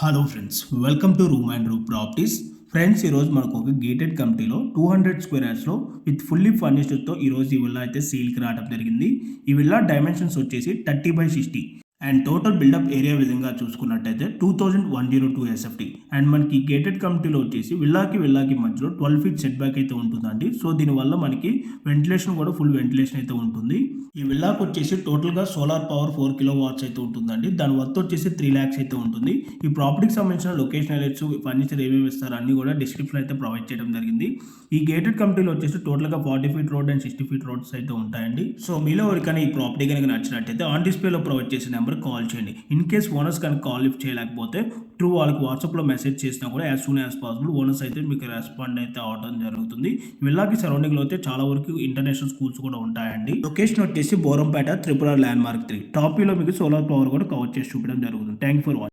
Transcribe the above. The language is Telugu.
Hello friends, welcome to room and room properties. Friends, ఈరోజు మనకు ఒక గేటెడ్ కమిటీలో 200 స్క్వేర్ యార్డ్స్లో విత్ ఫుల్లీ ఫర్నిష్డ్తో ఈరోజు ఈ విల్లా అయితే సేల్కి రావడం జరిగింది. ఈ విల్లా డైమెన్షన్స్ వచ్చేసి 30/60 అండ్ టోటల్ బిల్డప్ ఏరియా విధంగా చూసుకున్నట్టయితే 2102 ఎస్ఎఫ్టీ. అండ్ మనకి గేటెడ్ కమిటీలో వచ్చేసి విల్లాకి మధ్యలో 12 ఫీట్ సెట్ బ్యాక్ అయితే ఉంటుందండి. సో దీనివల్ల మనకి వెంటిలేషన్ కూడా ఫుల్ వెంటిలేషన్ అయితే ఉంటుంది. ఈ విల్లాకి వచ్చేసి టోటల్గా సోలార్ పవర్ 4 కిలో వాట్స్ అయితే ఉంటుందండి. దాని వర్త్ వచ్చేసి 3 lakhs అయితే ఉంటుంది. ఈ ప్రాపర్టీకి సంబంధించిన లొకేషన్ హైలైట్స్, ఫర్నిచర్ ఏమేమి ఇస్తారు అన్ని కూడా డిస్క్రిప్షన్ అయితే ప్రొవైడ్ చేయడం జరిగింది. ఈ గేటెడ్ కమిటీలో వచ్చేసి టోటల్గా 40 feet road and 60 feet roads అయితే ఉంటాయండి. సో మీలో ఎవరికైనా ఈ ప్రాపర్టీ కనుక నచ్చినట్టయితే ఆన్ డిస్ప్లేలో ప్రొవైడ్ చేసిన నెంబర్ కాల్ చేయండి. ఇన్ కేస్ ఓనర్స్ కనుక కాల్ లిఫ్ట్ చేయలేకపోతే త్రూ వాళ్ళకి వాట్సాప్లో మెసేజ్ చేసినా కూడా as soon as possible owners అయితే మీకు రెస్పాండ్ అయితే అవడం జరుగుతుంది. విల్లాకి సరౌండింగ్లో అయితే చాలా వరకు ఇంటర్నేషనల్ స్కూల్స్ కూడా ఉంటాయండి. లొకేషన్ వచ్చేసి బోరంపేట, త్రిపుర ల్యాండ్ మార్క్ 3 టాపీలో మీకు సోలార్ పవర్ కూడా కవర్ చేసి చూపించడం జరుగుతుంది. Thank for watching.